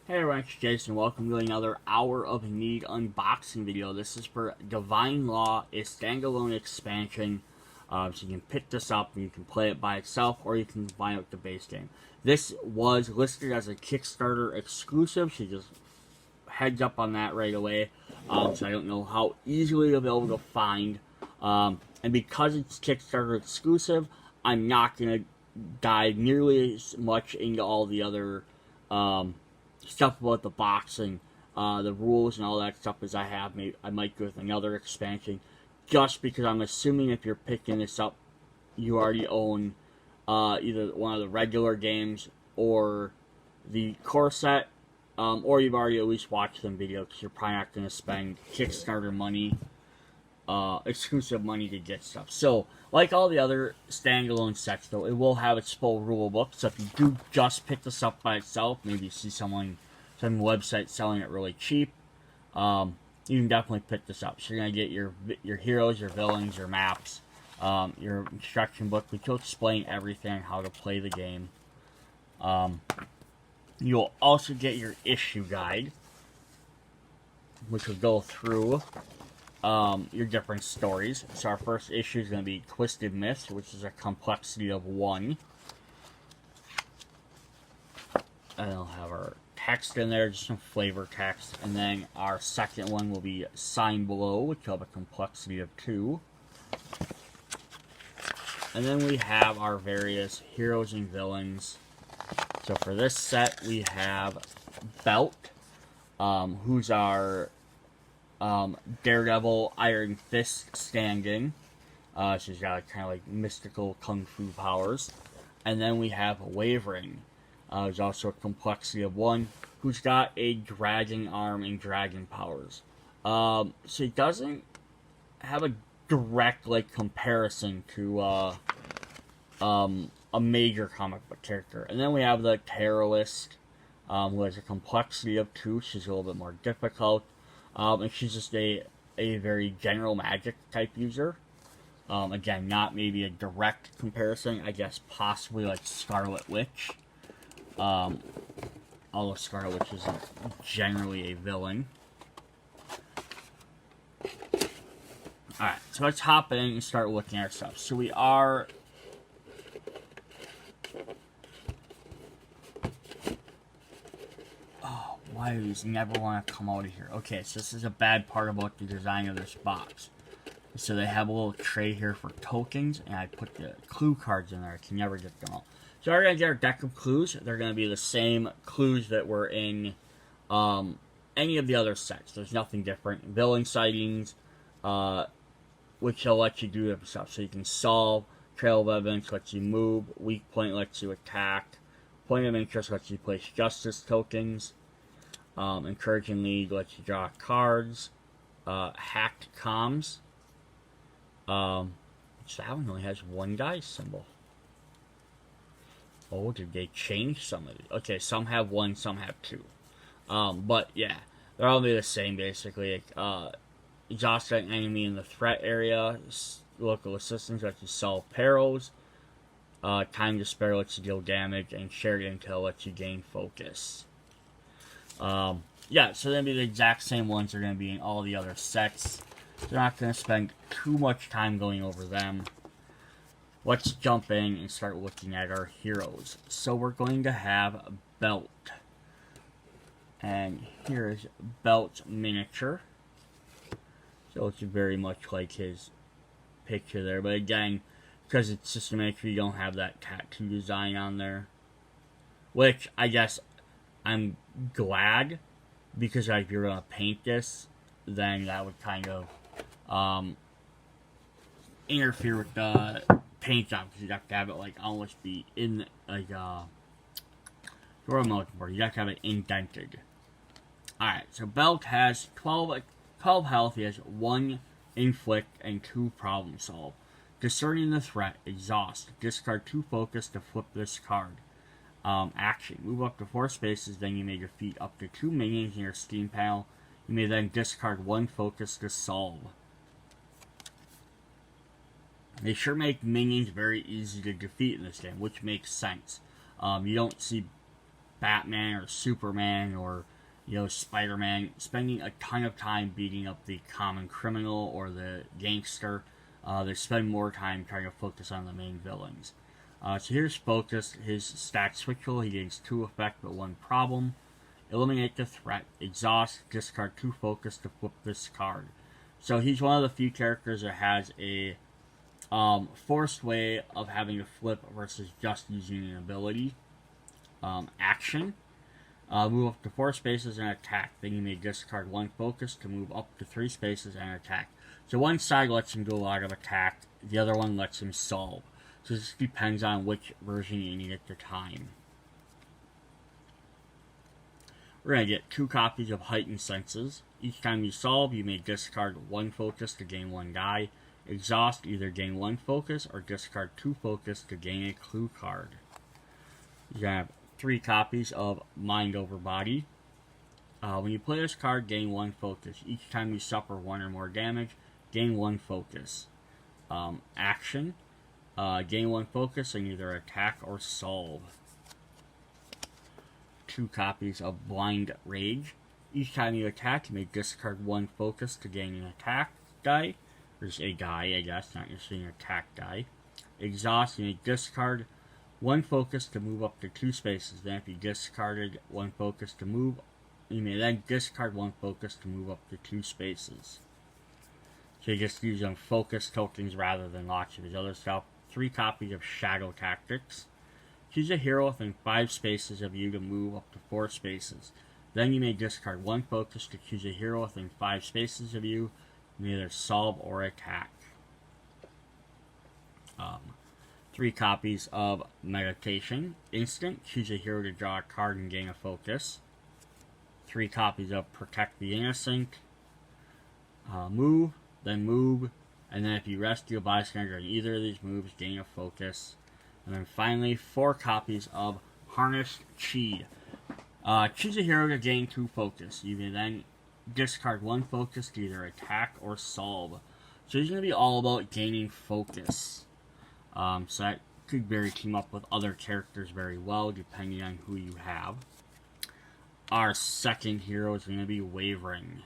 Hey everyone, it's Jason. Welcome to another Hour of Need unboxing video. This is for Divine Law, a standalone expansion. So you can pick this up and you can play it by itself, or you can buy out the base game. This was listed as a Kickstarter exclusive, so just heads up on that right away. So I don't know how easily you'll be able to find. And because it's Kickstarter exclusive, I'm not going to dive nearly as much into all the other stuff about the box and the rules and all that stuff as I have. Maybe I might go with another expansion, just because I'm assuming if you're picking this up, you already own either one of the regular games or the core set, or you've already at least watched some videos, because you're probably not going to spend Kickstarter money, exclusive money to get stuff. So, like all the other standalone sets, though, it will have its full rule book. So if you do just pick this up by itself, maybe you see some website selling it really cheap, you can definitely pick this up. So you're gonna get your heroes, your villains, your maps, your instruction book, which will explain everything, how to play the game. You'll also get your issue guide, which will go through your different stories. So our first issue is going to be Twisted Myths, which is a complexity of 1. And it'll have our text in there, just some flavor text. And then our second one will be Sign Below, which will have a complexity of 2. And then we have our various heroes and villains. So for this set, we have Belt, who's our Daredevil Iron Fist standing. She's got kind of like mystical kung fu powers. And then we have Wyvren, who's also a complexity of 1, who's got a dragon arm and dragon powers. So he doesn't have a direct like comparison to a major comic book character. And then we have the Terrorist, who has a complexity of 2. She's a little bit more difficult. And she's just a very general magic type user. Again, not maybe a direct comparison. I guess possibly like Scarlet Witch. Although Scarlet Witch isn't generally a villain. Alright, so let's hop in and start looking at our stuff. So we are... Why do these never want to come out of here? Okay, so this is a bad part about the design of this box. So they have a little tray here for tokens, and I put the clue cards in there. I can never get them all. So we're going to get our deck of clues. They're going to be the same clues that were in any of the other sets. There's nothing different. Villain sightings, which will let you do different stuff. So you can solve. Trail of evidence lets you move. Weak point lets you attack. Point of interest lets you place justice tokens. Encouraging Lead lets you draw cards. Hacked Comms. Which that one only has one guy's symbol. Oh, did they change some of these? Okay, some have 1, some have 2. But yeah, they're all the same basically. Exhaust an enemy in the threat area. Local assistance lets you solve perils. Time to spare lets you deal damage, and shared intel lets you gain focus. Yeah, so they're going to be the exact same ones they're going to be in all the other sets. They're not going to spend too much time going over them. Let's jump in and start looking at our heroes. So we're going to have Belt. And here's Belt's miniature. So it's very much like his picture there. But again, because it's just a miniature, you don't have that tattoo design on there. Which, I guess, I'm glad, because like, if you're going to paint this, then that would kind of interfere with the paint job, because you'd have to have it like almost be in like what I'm looking for. You have to have it indented. Alright, so Belt has 12 health. He has 1 inflict and 2 problem solve. Discerning the threat, exhaust. Discard 2 focus to flip this card. Action. Move up to 4 spaces, then you may defeat up to 2 minions in your Steam panel. You may then discard 1 focus to solve. They sure make minions very easy to defeat in this game, which makes sense. You don't see Batman or Superman or, you know, Spider-Man, spending a ton of time beating up the common criminal or the gangster. They spend more time trying to focus on the main villains. So here's Focus. His stat switchable. He gains 2 effect but 1 problem. Eliminate the threat. Exhaust. Discard 2 focus to flip this card. So he's one of the few characters that has a forced way of having to flip versus just using an ability. Action. Move up to 4 spaces and attack. Then you may discard 1 focus to move up to 3 spaces and attack. So one side lets him do a lot of attack, the other one lets him solve. So this depends on which version you need at the time. We're going to get 2 copies of Heightened Senses. Each time you solve, you may discard 1 focus to gain 1 die. Exhaust, either gain 1 focus or discard 2 focus to gain a clue card. You have 3 copies of Mind Over Body. When you play this card, gain 1 focus. Each time you suffer 1 or more damage, gain 1 focus. Action, gain 1 focus and either attack or solve. 2 copies of Blind Rage. Each time you attack, you may discard 1 focus to gain an attack die. There's a die, I guess, not just an attack die. Exhaust, you may discard 1 focus to move up to 2 spaces. Then if you discarded 1 focus to move, you may then discard 1 focus to move up to 2 spaces. So you just use focus tokens rather than lots of his other stuff. 3 copies of Shadow Tactics. Choose a hero within 5 spaces of you to move up to 4 spaces. Then you may discard 1 focus to choose a hero within 5 spaces of you. You may either solve or attack. 3 copies of Meditation. Instant. Choose a hero to draw a card and gain a focus. 3 copies of Protect the Innocent. Move, then move, and then if you rescue a bystander in either of these moves, gain a focus. And then finally, 4 copies of Harnessed Chi. Choose a hero to gain 2 focus. You may then discard 1 focus to either attack or solve. So he's going to be all about gaining focus. So that could very team up with other characters very well, depending on who you have. Our second hero is going to be Wyvren.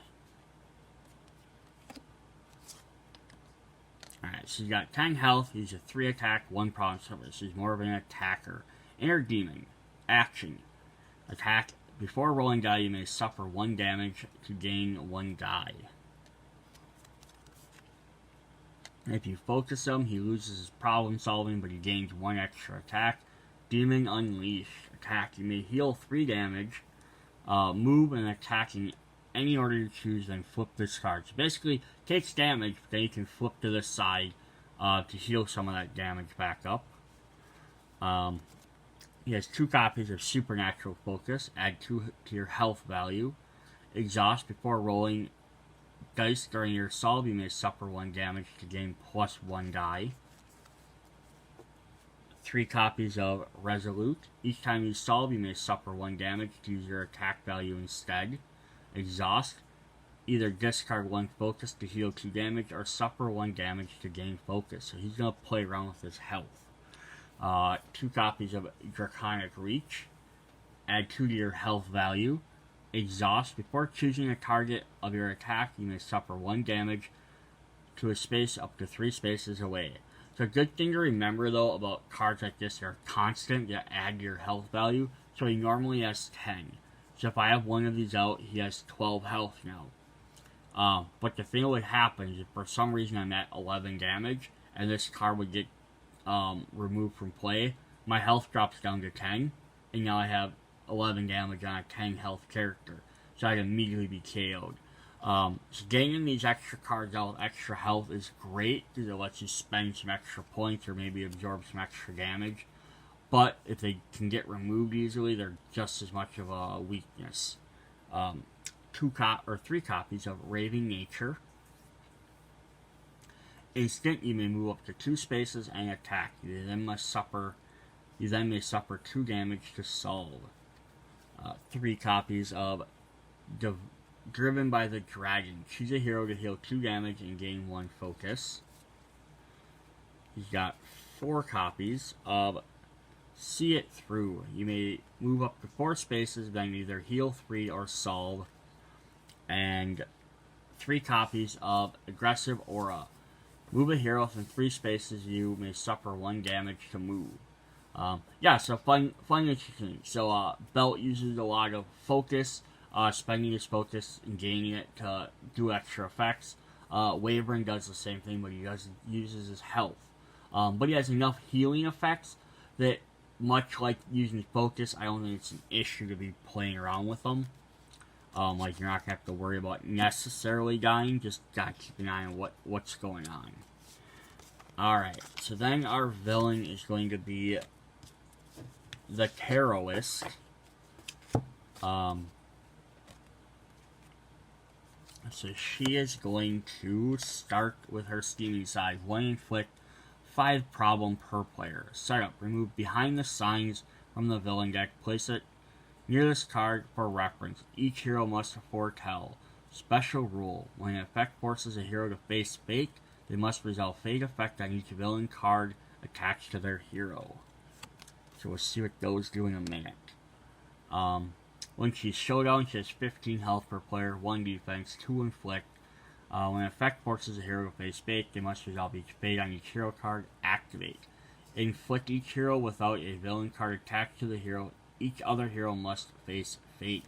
Alright, so he's got 10 health, he's a 3 attack, 1 problem solver, so he's more of an attacker. Inner Demon. Action. Attack. Before rolling die, you may suffer 1 damage to gain 1 die. If you focus him, he loses his problem solving, but he gains 1 extra attack. Demon Unleashed. Attack. You may heal 3 damage, move and attack in any order you choose, then flip this card. So basically, takes damage, but then you can flip to this side to heal some of that damage back up. He has 2 copies of Supernatural Focus. Add 2 to your health value. Exhaust. Before rolling dice during your solve, you may suffer 1 damage to gain plus 1 die. 3 copies of Resolute. Each time you solve, you may suffer 1 damage to use your attack value instead. Exhaust. Either discard 1 focus to heal 2 damage or suffer 1 damage to gain focus. So he's going to play around with his health. 2 copies of Draconic Reach. Add 2 to your health value. Exhaust. Before choosing a target of your attack, you may suffer 1 damage to a space up to 3 spaces away. So a good thing to remember though about cards like this, they're constant, that add to your health value. So he normally has 10. So if I have one of these out, he has 12 health now. But the thing that would happen is if for some reason I'm at 11 damage, and this card would get removed from play, my health drops down to 10, and now I have 11 damage on a 10 health character. So I'd immediately be KO'd. So getting these extra cards out with extra health is great, because it lets you spend some extra points or maybe absorb some extra damage. But if they can get removed easily, they're just as much of a weakness. 3 copies of Raving Nature. Instant, you may move up to 2 spaces and attack. You then may suffer 2 damage to solve. 3 copies of Driven by the Dragon. Choose a hero to heal 2 damage and gain 1 focus. He's got 4 copies of See it through. You may move up to 4 spaces, then either heal 3 or solve. And 3 copies of Aggressive Aura. Move a hero from 3 spaces, you may suffer 1 damage to move. Yeah, so fun interesting. So Belt uses a lot of focus, spending his focus and gaining it to do extra effects. Wyvren does the same thing, but he uses his health. But he has enough healing effects that, much like using focus, I don't think it's an issue to be playing around with them. Like, you're not gonna have to worry about necessarily dying, just gotta keep an eye on what's going on. Alright, so then our villain is going to be the Terrorist. So she is going to start with her steaming side. 1 inflict, 5 problem per player. Setup, remove behind the signs from the villain deck. Place it near this card for reference. Each hero must foretell. Special rule, when an effect forces a hero to face fate, they must resolve fate effect on each villain card attached to their hero. So we'll see what those do in a minute. When she's showdown, she has 15 health per player, 1 defense, 2 inflict. When an effect forces a hero to face fate, they must resolve each fate on each hero card. Activate. Inflict each hero without a villain card attached to the hero. Each other hero must face fate.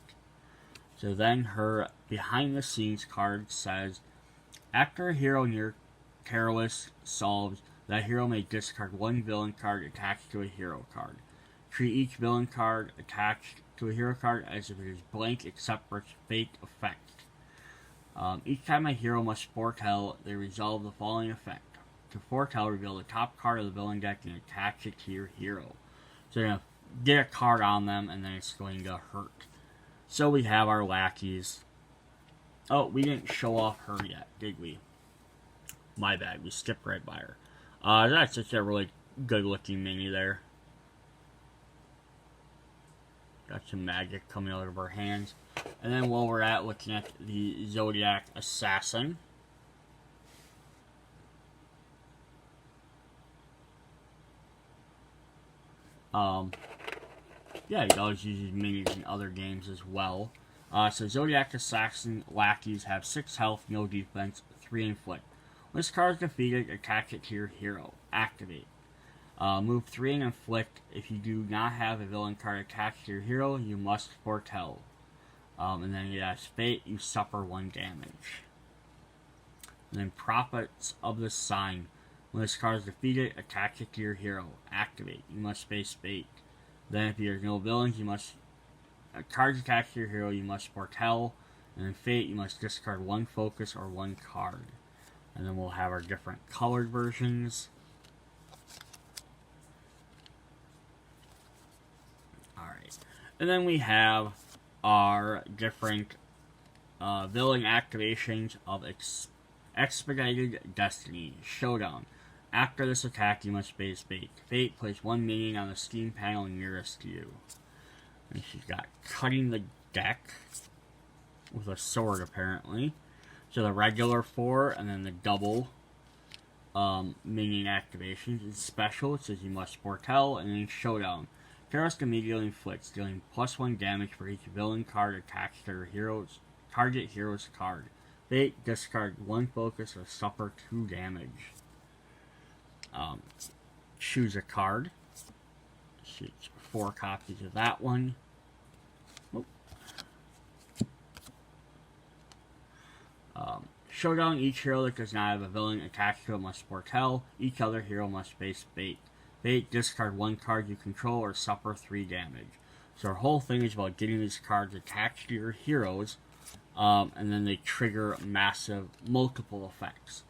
So then her behind the scenes card says, after a hero near Terrorist solves, that hero may discard 1 villain card attached to a hero card. Treat each villain card attached to a hero card as if it is blank except for its fate effect. Each time a hero must foretell, they resolve the following effect. To foretell, reveal the top card of the villain deck and attach it to your hero. So you're going to get a card on them and then it's going to hurt. So we have our lackeys. Oh, we didn't show off her yet, did we? My bad, we skipped right by her. That's just a really good looking mini there. Got some magic coming out of her hands. And then while we're looking at the Zodiac Assassin. Yeah, he does use his minis in other games as well. So Zodiac Assassin lackeys have 6 health, no defense, 3 inflict. When this card is defeated, attach it to your hero. Activate. Move 3 and inflict. If you do not have a villain card attached to your hero, you must foretell. And then it has fate, you suffer 1 damage. And then Prophets of the Sign. When this card is defeated, attach it to your hero. Activate. You must face fate. Then if there's no villains, you must cards attached to your hero, you must foretell. And in fate, you must discard 1 focus or 1 card. And then we'll have our different colored versions. Alright. And then we have our different villain activations of Expedited Destiny. Showdown. After this attack, you must face fate. Fate, place 1 minion on the Steam panel nearest to you. And she's got Cutting the Deck with a sword, apparently. So the regular 4, and then the double minion activations. In special, it says you must foretell, and then showdown. Terrorist immediately inflicts, dealing +1 damage for each villain card attached to their target hero's card. Fate, discard 1 focus or suffer 2 damage. Choose a card. Choose 4 copies of that one. Showdown, each hero that does not have a villain attached to it must foretell. Each other hero must face fate. Fate, discard 1 card you control or suffer 3 damage. So our whole thing is about getting these cards attached to your heroes, and then they trigger massive, multiple effects.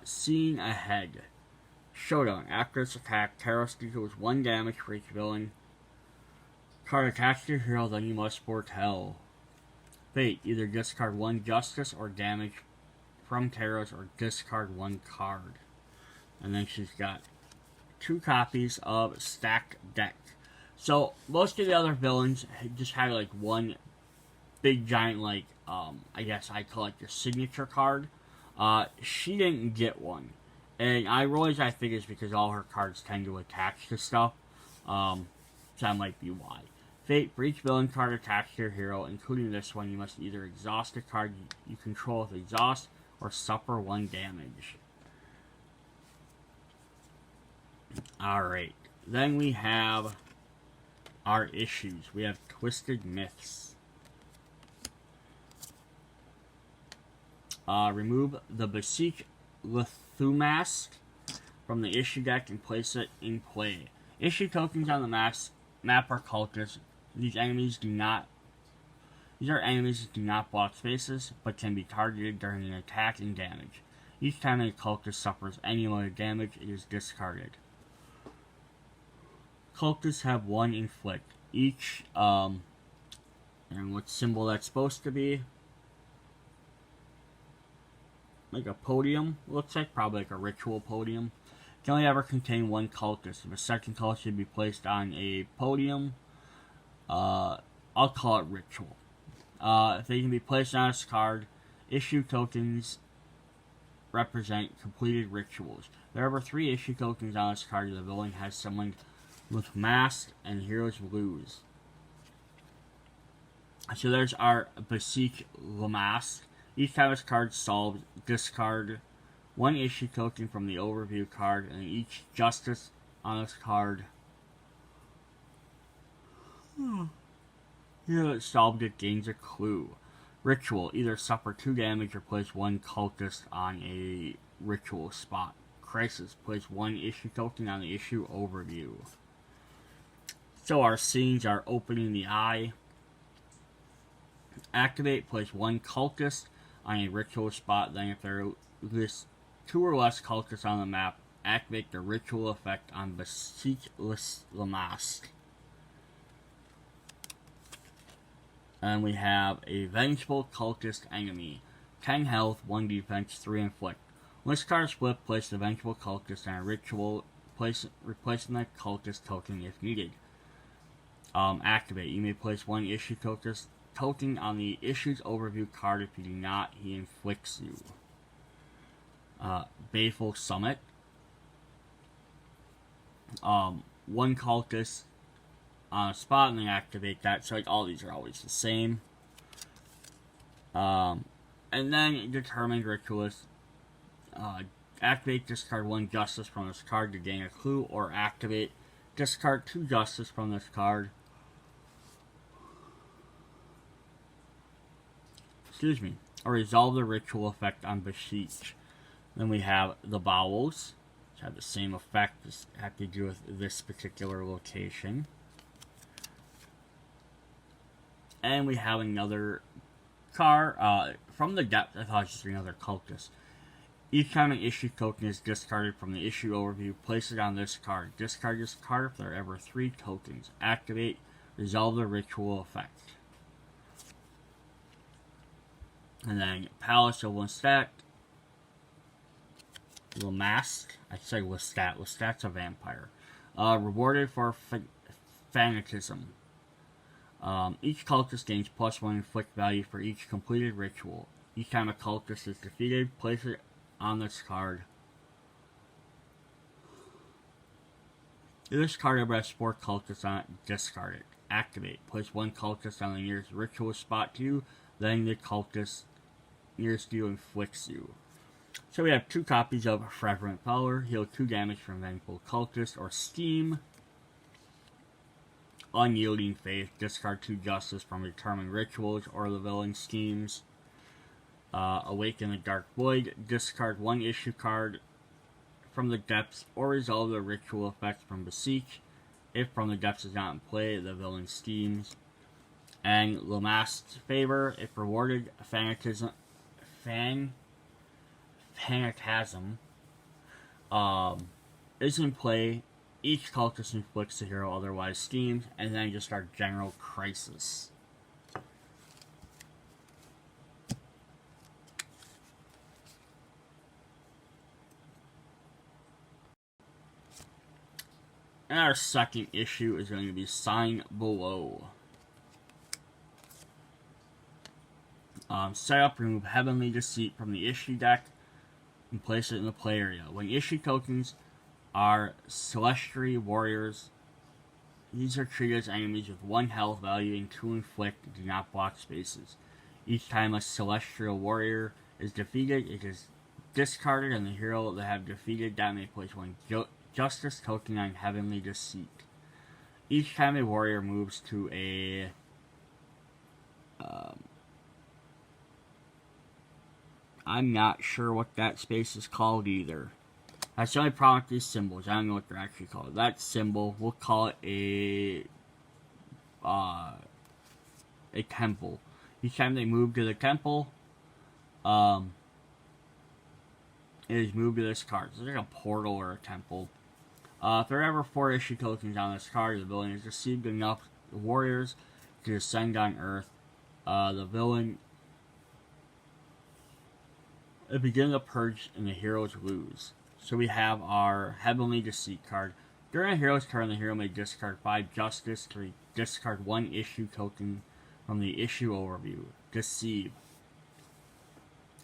Seeing Ahead. Showdown. After this attack, Terrorist deals 1 damage for each villain card attached to your hero, then you must foretell. Fate. Either discard 1 justice or damage from Terrorist or discard 1 card. And then she's got 2 copies of Stacked Deck. So, most of the other villains just had like 1 big giant, like, I guess I call it your signature card. She didn't get one. And I realize I think it's because all her cards tend to attach to stuff. So that might be why. Fate, for each villain card attached to your hero, including this one, you must either exhaust a card you control with exhaust or suffer 1 damage. Alright, then we have our issues. We have Twisted Myths. Remove the Beseech Lithumask from the issue deck and place it in play. Issue tokens on the map are cultists. These are enemies that do not block spaces, but can be targeted during an attack and damage. Each time a cultist suffers any amount of damage, it is discarded. Cultists have 1 inflict. Each, and what symbol that's supposed to be. Like a podium, looks like, probably like a ritual podium. Can only ever contain 1 cultist. If a second cultist should be placed on a podium, I'll call it ritual. If they can be placed on this card, issue tokens represent completed rituals. There are ever 3 issue tokens on this card, the villain has summoned with mask, and heroes lose. So there's our Beseech Lithumask. Each time this card solved, discard 1 issue token from the overview card, and each justice on this card here that solved it gains a clue. Ritual, either suffer 2 damage or place 1 cultist on a ritual spot. Crisis, place 1 issue token on the issue overview. So our scenes are Opening the Eye. Activate, place 1 cultist on a ritual spot. Then if there are 2 or less cultists on the map, activate the ritual effect on Beseech Lithumask. And we have a Vengeful Cultist Enemy. 10 health, 1 defense, 3 inflict. When this card is flipped, place the Vengeful Cultist on a ritual, replacing the cultist token if needed. Activate. You may place 1 issue cultist token on the issue's overview card. If you do not, he inflicts you. Baleful Summit. 1 cultist on a spot and then activate that. So like all these are always the same. And then Determined Ritualist. Activate, discard 1 justice from this card to gain a clue, or activate, discard 2 justice from this card. Or resolve the ritual effect on Beseech. Then we have the Bowels, which have the same effect, just have to do with this particular location. And we have another card, from the depth, I thought it was just another cultist. Each time an issue token is discarded from the issue overview, place it on this card. Discard this card if there are ever 3 tokens. Activate, resolve the ritual effect. And then Palace of Lestat. Lamask. I say Lestat. Lestat's a vampire. Rewarded for fanatism. Each cultist gains +1 inflict value for each completed ritual. Each time a cultist is defeated, place it on this card. If this card ever has 4 cultists on it, discard it. Activate. Place 1 cultist on the nearest ritual spot to you, then the cultist nearest you inflicts you. So we have 2 copies of Fervent Power, heal 2 damage from Vengeful Cultist, or Steam. Unyielding Faith, discard 2 justice from Determined Rituals or the villain schemes. Awaken the Dark Void, discard 1 issue card from the depths or resolve the ritual effect from Beseech. If from the depths is not in play, the villain schemes. And Lamask's Favor, if rewarded, Fanatism is in play. Each cultist inflicts the hero, otherwise schemes, and then just our general crisis. And our second issue is going to be Sign Below. Set up, remove Heavenly Deceit from the issue deck and place it in the play area. When issue tokens are Celestial Warriors These are treated as enemies with 1 health value and 2 inflict and do not block spaces. Each time a celestial warrior is defeated, it is discarded, and the hero that have defeated that may place 1 justice token on Heavenly Deceit. Each time a warrior moves to a I'm not sure what that space is called either. That's the only problem with these symbols. I don't know what they're actually called. That symbol, we'll call it a temple. Each time they move to the temple, it is moved to this card. So it's like a portal or a temple. If there are ever 4 issue tokens on this card, the villain has received enough warriors to descend on Earth. The villain begins a purge and the heroes lose. So we have our Heavenly Deceit card. During a hero's turn, the hero may discard 5 justice to discard 1 issue token from the issue overview. Deceive.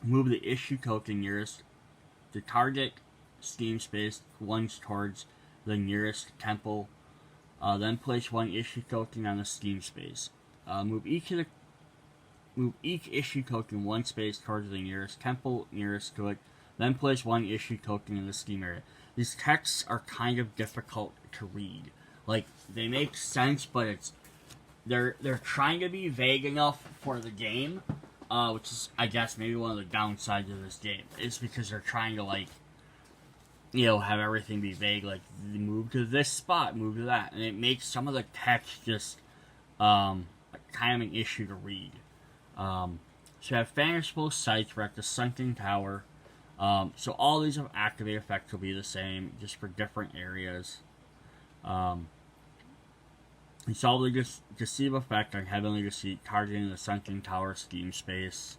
Move the issue token nearest the target steam space once towards the nearest temple. Then place 1 issue token on the steam space. Move each issue token 1 space towards the nearest temple nearest to it. Then place 1 issue token in the steam area. These texts are kind of difficult to read. Like, they make sense, but they're trying to be vague enough for the game, which is, I guess, maybe one of the downsides of this game. It's because they're trying to, like, you know, have everything be vague, like, move to this spot, move to that. And it makes some of the text just, kind of an issue to read. So you have Vanishable Sights. We're at the Sunken Tower. So all these activate effects will be the same, just for different areas. Solve the Deceive effect on Heavenly Deceit, targeting the Sunken Tower steam space.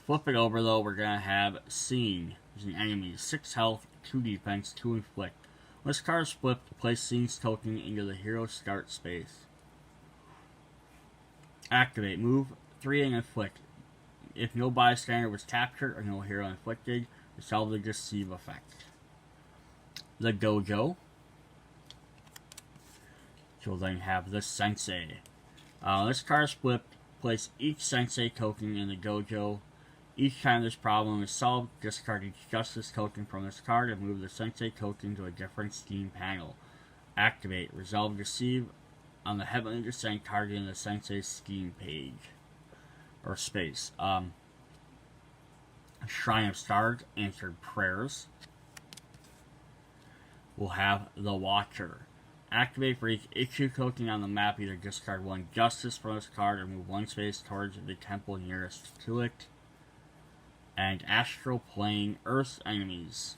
Flip it over, though, we're going to have Scene. There's an enemy, 6 health, 2 defense, 2 inflict. When this card is flipped, place Scene's token into the hero's start space. Activate. Move 3 and inflict. If no bystander was captured or no hero inflicted, resolve the Deceive effect. The Dojo. You'll then have the Sensei. This card is flipped. Place each Sensei token in the Dojo. Each time this problem is solved, discard each Justice token from this card and move the Sensei token to a different Steam panel. Activate. Resolve Deceive on the Heavenly Descent targeting the Sensei's Steam page. Or space. Shrine of Stars, Answered Prayers. We'll have the Watcher. Activate for each issue token on the map, either discard 1 Justice from this card or move 1 space towards the temple nearest to it. And Astral Plane, Earth's Enemies.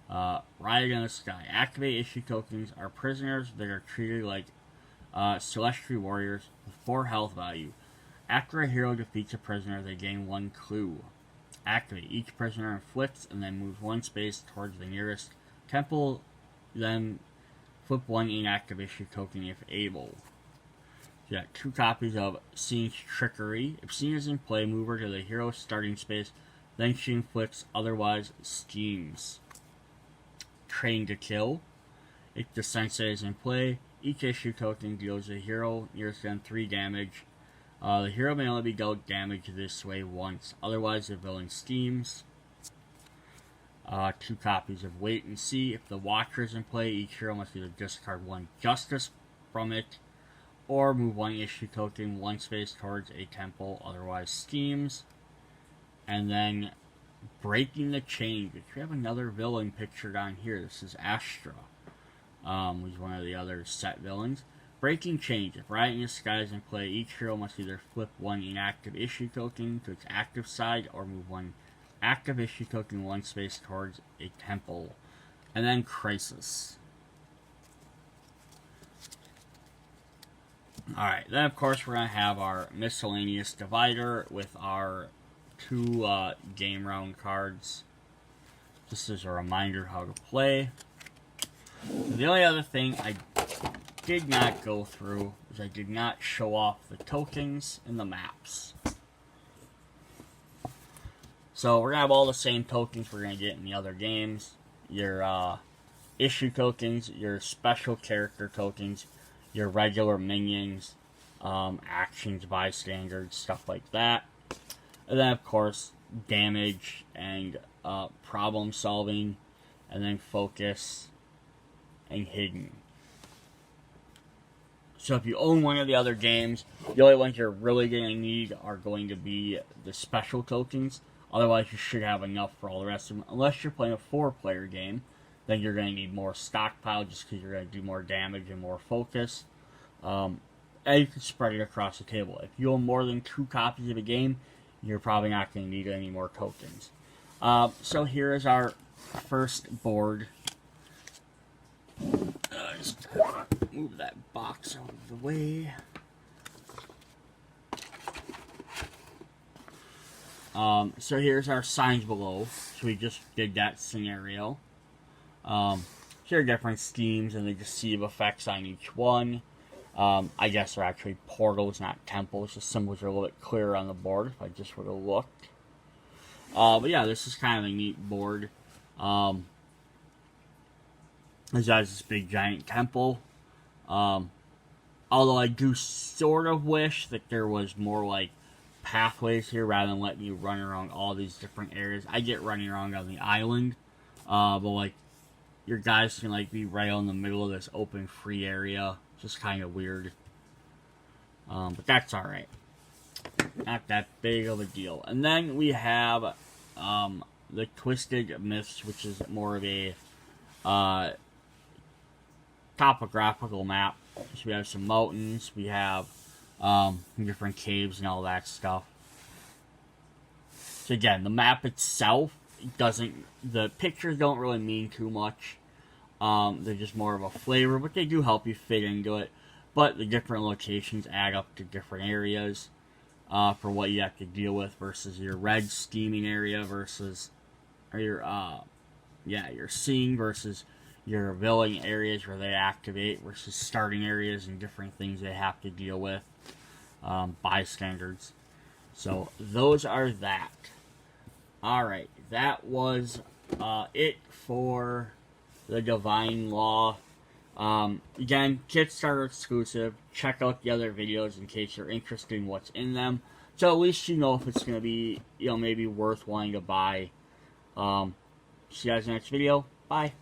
Riot in the Sky. Activate issue tokens are prisoners that are treated like celestial warriors with 4 health value. After a hero defeats a prisoner, they gain 1 clue. Activate. Each prisoner inflicts and then moves 1 space towards the nearest temple, then flip 1 inactive issue token if able. You got 2 copies of Scene's Trickery. If Scene is in play, move her to the hero's starting space, then she inflicts, otherwise schemes. Train to Kill. If the Sensei is in play, each issue token deals the hero nearest them 3 damage. The hero may only be dealt damage this way once, otherwise the villain schemes. 2 copies of Wait and See. If the Watcher is in play, each hero must either discard 1 Justice from it, or move 1 issue token 1 space towards a temple, otherwise schemes. And then Breaking the Chain. We have another villain pictured on here. This is Astra. Who's one of the other set villains. Breaking Chains. If Riot in the Sky is in play, each hero must either flip 1 inactive issue token to its active side, or move 1 active issue token 1 space towards a temple. And then Crisis. Alright, then of course we're going to have our miscellaneous divider with our 2 game round cards. Just as a reminder how to play. The only other thing I did not go through is I did not show off the tokens and the maps. So we're going to have all the same tokens we're going to get in the other games. Your issue tokens, your special character tokens, your regular minions, actions, bystanders, stuff like that. And then, of course, damage and problem solving, and then focus and hidden. So if you own one of the other games, the only ones you're really going to need are going to be the special tokens. Otherwise, you should have enough for all the rest of them. Unless you're playing a 4-player game, then you're going to need more stockpile just because you're going to do more damage and more focus. And you can spread it across the table. If you own more than 2 copies of a game, you're probably not going to need any more tokens. So here is our first board. Just move that box out of the way. So here's our signs below. So we just did that scenario. Here are different schemes and the deceive effects on each one. I guess they're actually portals, not temples. The symbols are a little bit clearer on the board if I just would have looked. But yeah, this is kind of a neat board. This has this big giant temple. Although I do sort of wish that there was more like pathways here rather than letting you run around all these different areas. I get running around on the island, but like your guys can like be right on the middle of this open free area. Just kind of weird. But that's alright. Not that big of a deal. And then we have the Twisted Myths, which is more of a topographical map. So we have some mountains, we have different caves and all that stuff. So again, the map itself doesn't, the pictures don't really mean too much. They're just more of a flavor, but they do help you fit into it. But the different locations add up to different areas for what you have to deal with versus your red steaming area versus your seeing versus your villain areas where they activate versus starting areas and different things they have to deal with. Bystanders. So those are that. Alright, that was it for the Divine Law. Again, Kickstarter exclusive. Check out the other videos in case you're interested in what's in them. So at least you know if it's going to be, maybe worth wanting to buy. See you guys in the next video. Bye.